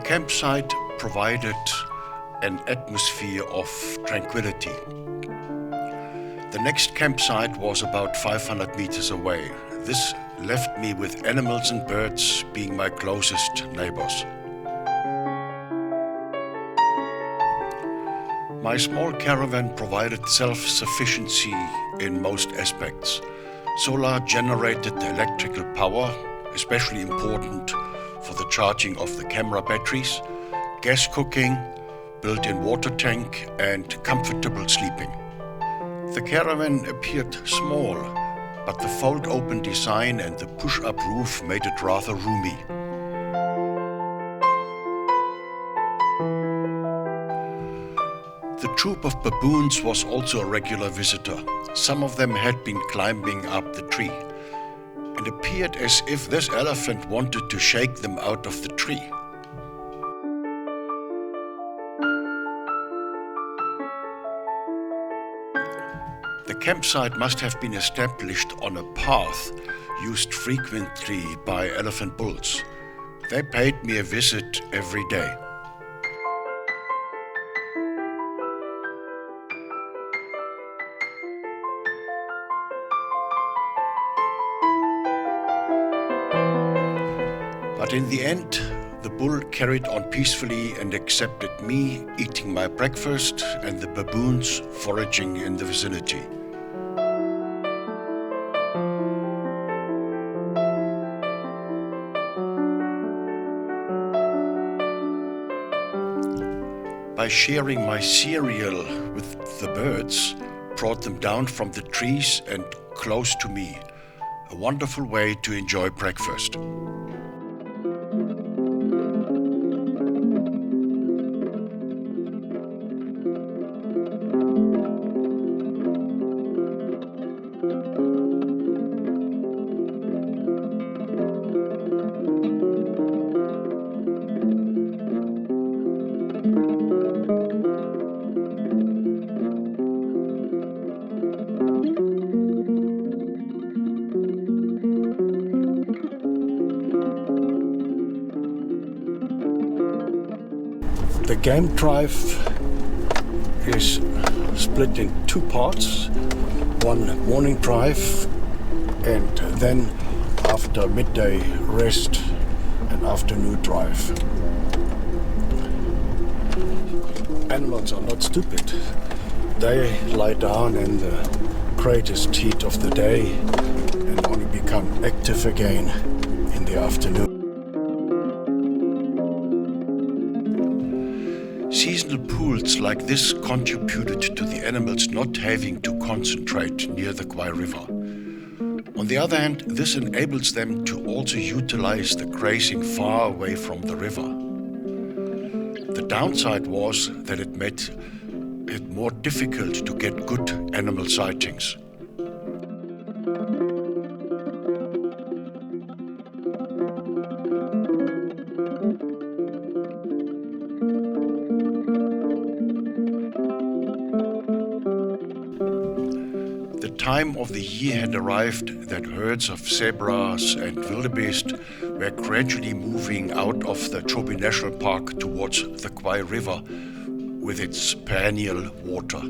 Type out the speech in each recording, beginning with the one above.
campsite provided an atmosphere of tranquility. The next campsite was about 500 meters away. This left me with animals and birds being my closest neighbors. My small caravan provided self-sufficiency in most aspects. Solar generated electrical power, especially important for the charging of the camera batteries, gas cooking, built-in water tank, and comfortable sleeping. The caravan appeared small, but the fold-open design and the push-up roof made it rather roomy. The troop of baboons was also a regular visitor. Some of them had been climbing up the tree. It appeared as if this elephant wanted to shake them out of the tree. The campsite must have been established on a path used frequently by elephant bulls. They paid me a visit every day. But in the end, the bull carried on peacefully and accepted me eating my breakfast and the baboons foraging in the vicinity. By sharing my cereal with the birds, brought them down from the trees and close to me. A wonderful way to enjoy breakfast. The game drive is split in two parts. One morning drive and then after midday rest an afternoon drive. Animals are not stupid. They lie down in the greatest heat of the day and only become active again in the afternoon. Seasonal pools like this contributed to the animals not having to concentrate near the Khwai River. On the other hand, this enables them to also utilize the grazing far away from the river. The downside was that it made it more difficult to get good animal sightings. The time of the year had arrived that herds of zebras and wildebeest were gradually moving out of the Moremi National Park towards the Khwai River with its perennial water.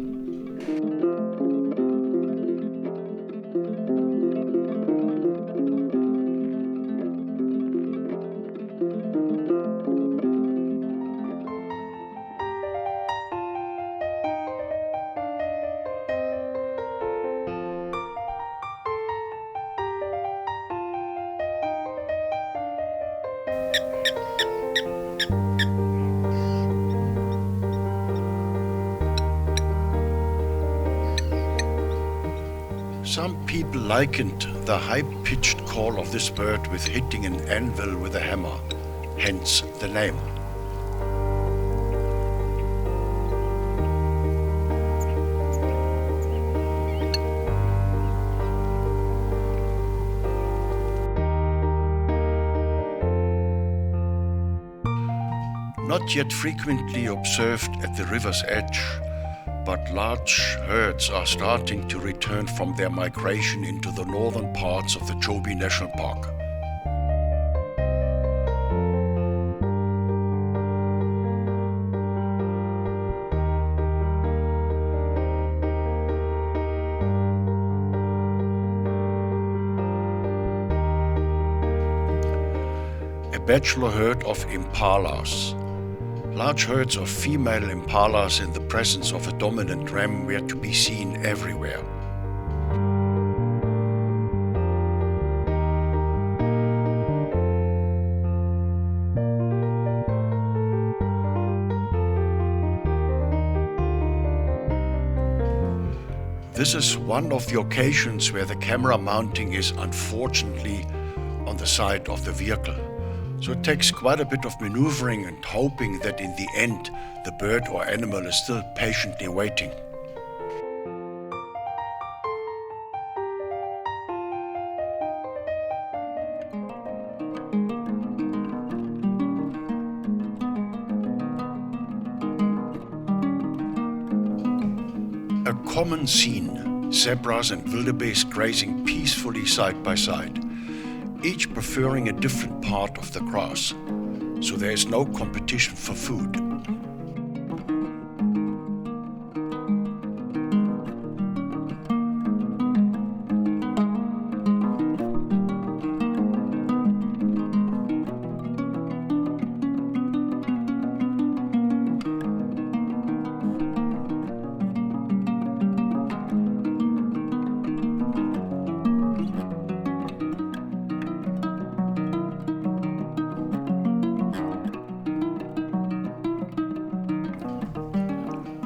Some people likened the high-pitched call of this bird with hitting an anvil with a hammer, hence the name. Not yet frequently observed at the river's edge, but large herds are starting to return from their migration into the northern parts of the Moremi National Park. bachelor herd of impalas. Large herds of female impalas in the presence of a dominant ram were to be seen everywhere. This is one of the occasions where the camera mounting is unfortunately on the side of the vehicle. So it takes quite a bit of maneuvering and hoping that in the end the bird or animal is still patiently waiting. A common scene, zebras and wildebeest grazing peacefully side by side, each preferring a different part of the grass, so there is no competition for food.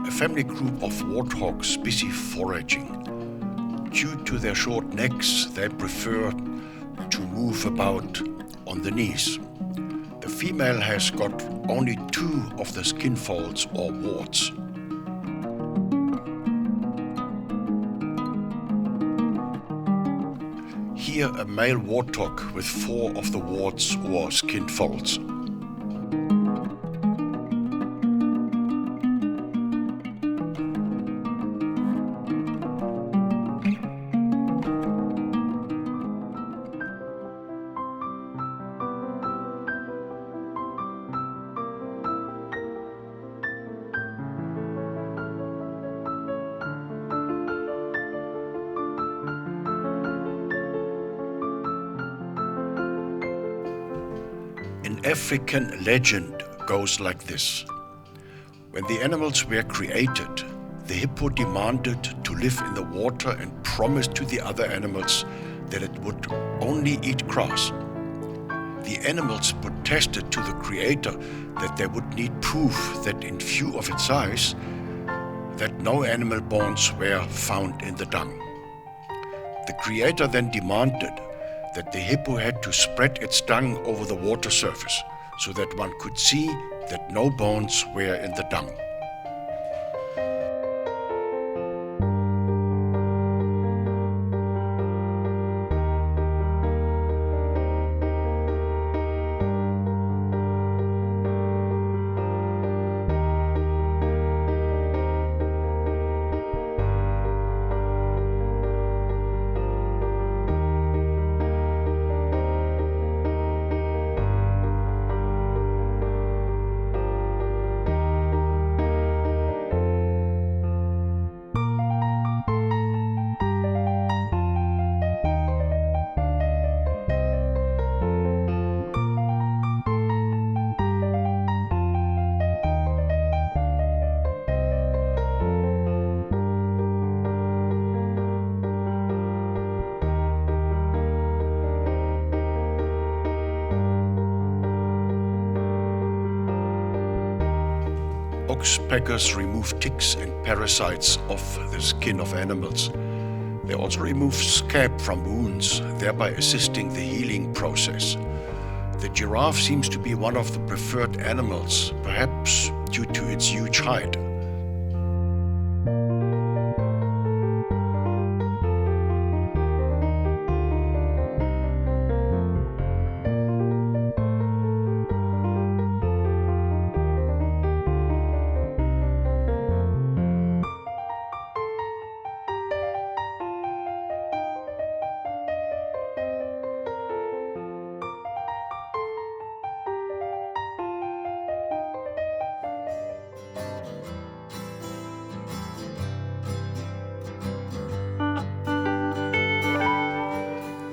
A family group of warthogs busy foraging. Due to their short necks, they prefer to move about on the knees. The female has got only 2 of the skin folds or warts. Here a male warthog with 4 of the warts or skin folds. An African legend goes like this. When the animals were created, the hippo demanded to live in the water and promised to the other animals that it would only eat grass. The animals protested to the creator that they would need proof that in view of its size, that no animal bones were found in the dung. The creator then demanded that the hippo had to spread its dung over the water surface so that one could see that no bones were in the dung. Oxpeckers remove ticks and parasites off the skin of animals. They also remove scab from wounds, thereby assisting the healing process. The giraffe seems to be one of the preferred animals, perhaps due to its huge height.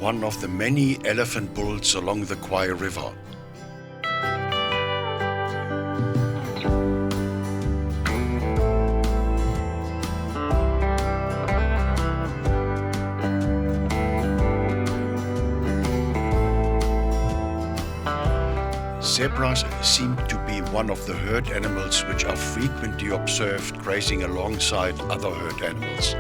One of the many elephant bulls along the Khwai River. Zebras seem to be one of the herd animals which are frequently observed grazing alongside other herd animals.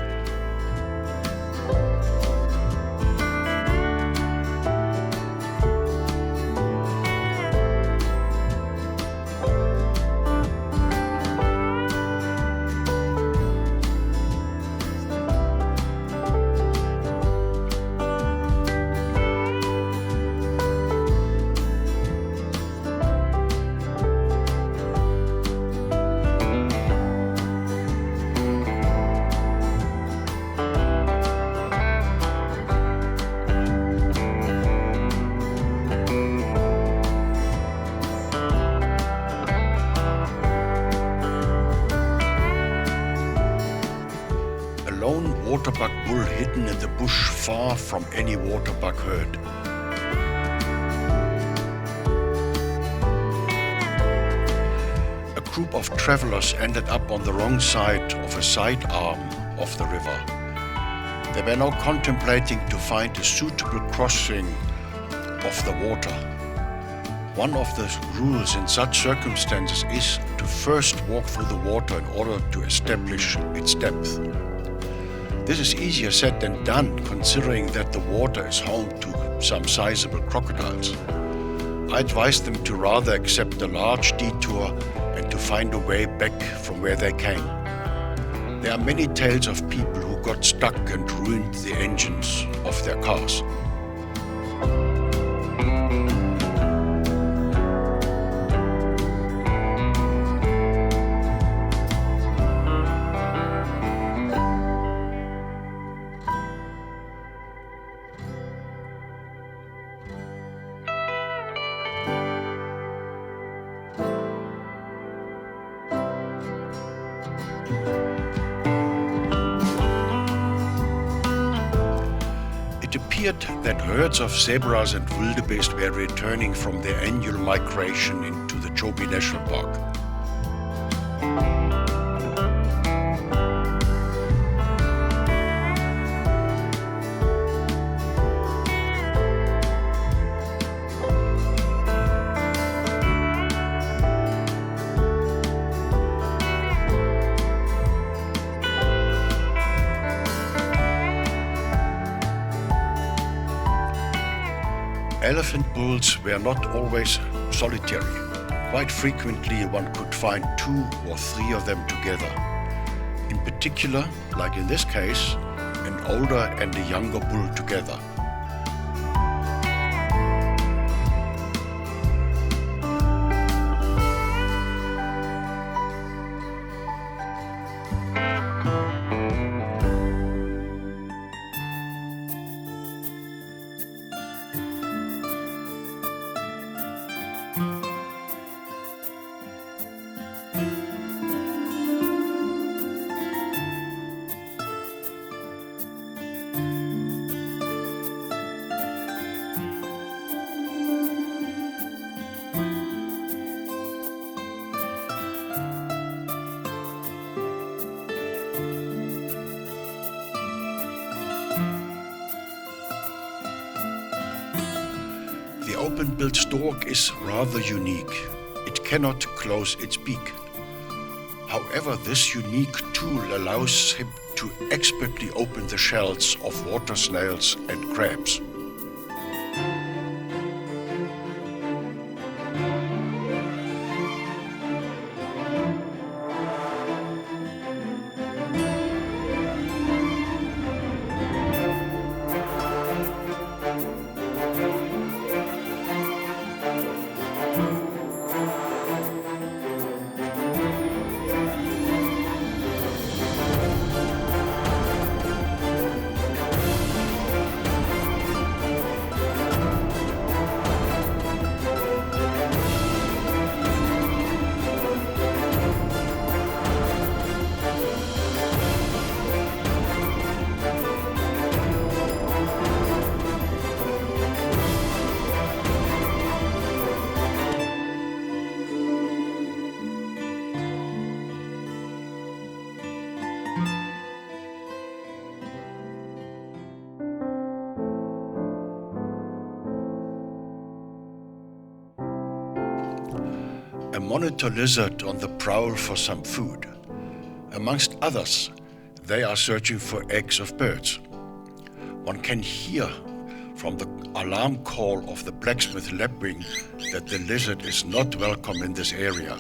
Waterbuck bull hidden in the bush far from any waterbuck herd. A group of travelers ended up on the wrong side of a side arm of the river. They were now contemplating to find a suitable crossing of the water. One of the rules in such circumstances is to first walk through the water in order to establish its depth. This is easier said than done, considering that the water is home to some sizable crocodiles. I advised them to rather accept a large detour and to find a way back from where they came. There are many tales of people who got stuck and ruined the engines of their cars. It appeared that herds of zebras and wildebeest were returning from their annual migration into the Moremi National Park. Elephant bulls were not always solitary. Quite frequently one could find 2 or 3 of them together. In particular, like in this case, an older and a younger bull together. The open-billed stork is rather unique. It cannot close its beak. However, this unique tool allows him to expertly open the shells of water snails and crabs. monitor lizard on the prowl for some food. Amongst others, they are searching for eggs of birds. One can hear from the alarm call of the blacksmith lapwing that the lizard is not welcome in this area.